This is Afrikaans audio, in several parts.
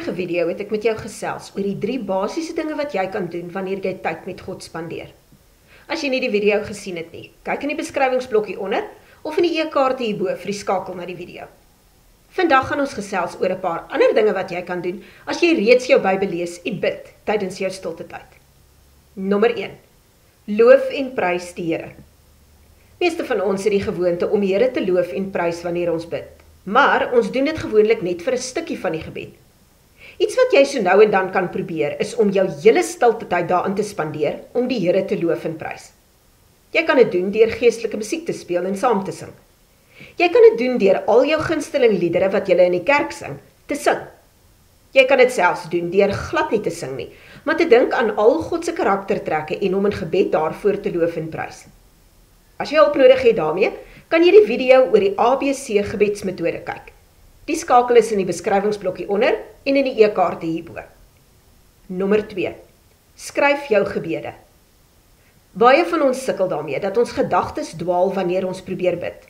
vorige video het ek met jou gesels oor die 3 basiese dinge wat jy kan doen wanneer jy tyd met God spandeer. As jy nie die video gesien het nie, kyk in die beskrywingsblokkie onder of in die e-kaarte hierbo vir die skakel na die video. Vandag gaan ons gesels oor 'n paar ander dinge wat jy kan doen as jy reeds jou Bybel lees en bid tydens jou stilte tyd. Nommer 1. Loof en prys die Here. Meeste van ons het die gewoonte om die Here te loof en prys wanneer ons bid. Maar ons doen dit gewoonlik net vir 'n stukkie van die gebed. Iets wat jy so nou en dan kan probeer, is om jou hele stilte tyd daarin te spandeer om die Here te loof en prys. Jy kan dit doen deur geestelike musiek te speel en saam te sing. Jy kan dit doen deur al jou gunsteling liedere wat jy in die kerk sing, te sing. Jy kan dit selfs doen deur glad nie te sing nie, maar te dink aan al God se karaktertrekke en hom in gebed daarvoor te loof en prys. As jy hulp nodig het daarmee, kan jy die video oor die ABC gebedsmetode kyk. Die skakel is in die beskrywingsblokkie onder en in die e-kaarte hierbo. Nommer 2. Skryf jou gebede. Baie van ons sukkel daarmee dat ons gedagtes dwaal wanneer ons probeer bid.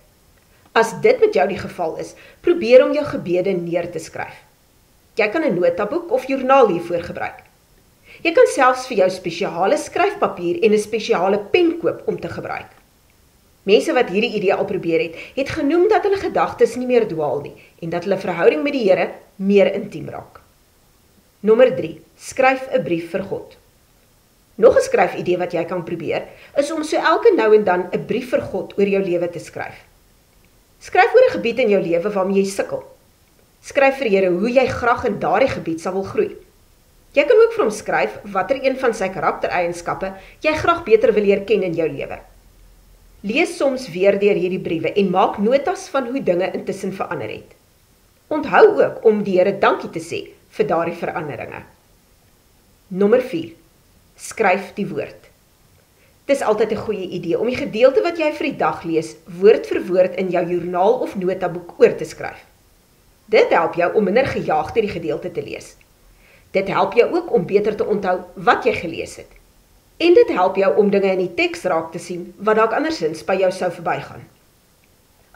As dit met jou die geval is, probeer om jou gebede neer te skryf. Jy kan 'n notaboek of joernaal hiervoor gebruik. Jy kan selfs vir jou spesiale skryfpapier en 'n spesiale pen koop om te gebruik. Mense wat hierdie idee al probeer het genoem dat hulle gedagtes nie meer dwaal nie en dat hulle verhouding met die Here meer intiem raak. Nommer 3. Skryf 'n brief vir God. Nog 'n skryfidee wat jy kan probeer, is om so elke nou en dan 'n brief vir God oor jou lewe te skryf. Skryf oor 'n gebied in jou lewe waarmee jy sukkel. Skryf vir die Here hoe jy graag in daardie gebied sal wil groei. Jy kan ook vir hom skryf watter een van sy karaktereienskappe jy graag beter wil leer ken in jou lewe. Lees soms weer deur hierdie briewe en maak notas van hoe dinge intussen verander het. Onthou ook om die Here dankie te sê vir daardie veranderinge. Nommer 4. Skryf die woord. Dis altyd 'n goeie idee om die gedeelte wat jy vir die dag lees, woord vir woord in jou joernaal of notaboek oor te skryf. Dit help jou om minder gejaag deur die gedeelte te lees. Dit help jou ook om beter te onthou wat jy gelees het. En dit help jou om dinge in die teks raak te sien wat dalk andersins by jou sou verbygaan.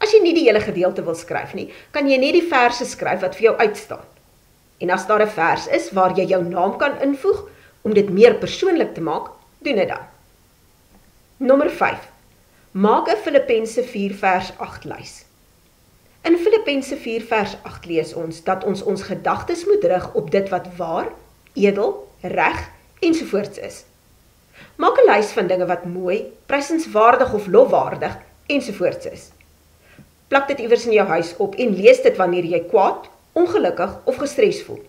As jy nie die hele gedeelte wil skryf nie, kan jy net die verse skryf wat vir jou uitstaan. En as daar 'n vers is waar jy jou naam kan invoeg om dit meer persoonlik te maak, doen dit dan. Nommer 5. Maak 'n Filippense 4 vers 8 lys. In Filippense 4 vers 8 lees ons dat ons gedagtes moet rig op dit wat waar, edel, reg ensovoorts is. Maak 'n lys van dinge wat mooi, prysenswaardig of lofwaardig ensovoorts is. Plak dit iewers in jou huis op en lees dit wanneer jy kwaad, ongelukkig of gestres voel.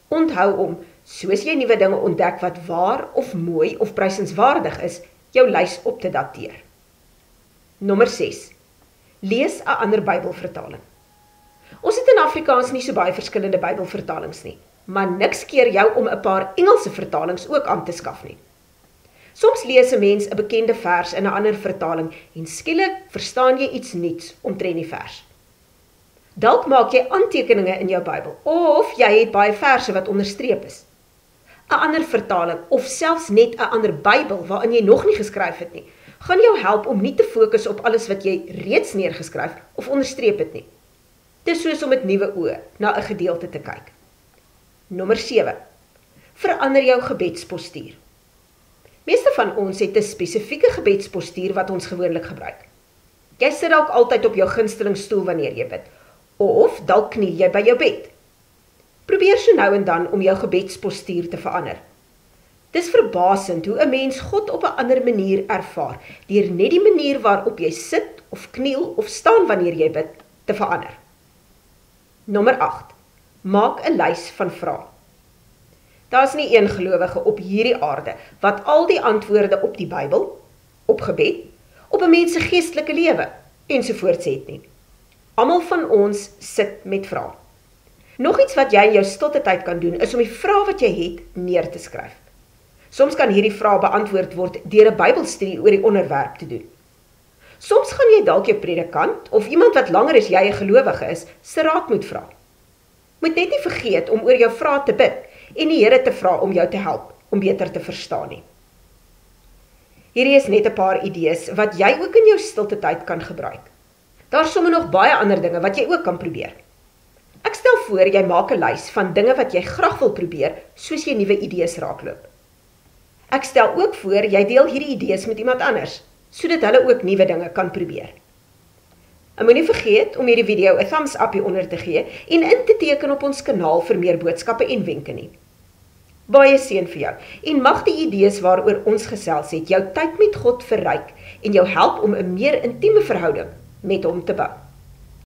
Onthou om, soos jy nuwe dinge ontdek wat waar of mooi of prysenswaardig is, jou lys op te dateer. Nommer 6. Lees 'n ander Bybelvertaling. Ons het in Afrikaans nie so baie verskillende Bybelvertalings nie, maar niks keer jou om 'n paar Engelse vertalings ook aan te skaf nie. Soms lees 'n mens 'n bekende vers in 'n ander vertaling en skielik verstaan jy iets nuuts omtrent die vers. Dalk maak jy aantekeninge in jou Bybel of jy het baie verse wat onderstreep is. 'n Ander vertaling of selfs net 'n ander Bybel waarin jy nog nie geskryf het nie, gaan jou help om nie te fokus op alles wat jy reeds neergeskryf of onderstreep het nie. Dis soos om met nuwe oë na 'n gedeelte te kyk. Nommer 7. Verander jou gebedspostuur. Meeste van ons het 'n spesifieke gebedspostuur wat ons gewoonlik gebruik. Jy sit dalk altyd op jou gunsteling stoel wanneer jy bid, of dalk kniel jy by jou bed. Probeer so nou en dan om jou gebedspostuur te verander. Dis verbasend hoe 'n mens God op 'n ander manier ervaar, deur net die manier waarop jy sit of kniel of staan wanneer jy bid, te verander. Nommer 8. Maak 'n lys van vrae. Daar's nie een gelowige op hierdie aarde wat al die antwoorde op die Bybel, op gebed, op 'n mens se geestelike lewe ensovoorts het nie. Almal van ons sit met vrae. Nog iets wat jy in jou stilte tyd kan doen, is om die vrae wat jy het neer te skryf. Soms kan hierdie vrae beantwoord word deur 'n Bybelstudie oor die onderwerp te doen. Soms gaan jy dalk jou predikant of iemand wat langer as jy 'n gelowige is, se raad moet vra. Moet net nie vergeet om oor jou vrae te bid en die Here te vra om jou te help om beter te verstaan nie. Hierdie is net 'n paar idees wat jy ook in jou stilte tyd kan gebruik. Daar is sommer nog baie ander dinge wat jy ook kan probeer. Ek stel voor jy maak 'n lys van dinge wat jy graag wil probeer, soos jy nuwe idees raakloop. Ek stel ook voor jy deel hierdie idees met iemand anders, sodat hulle ook nuwe dinge kan probeer. En moenie vergeet om hierdie video 'n thumbs up hieronder te gee en in te teken op ons kanaal vir meer boodskappe en wenke nie. Baie seën vir jou en mag die idees waaroor ons gesels het jou tyd met God verryk en jou help om 'n meer intieme verhouding met hom te bou.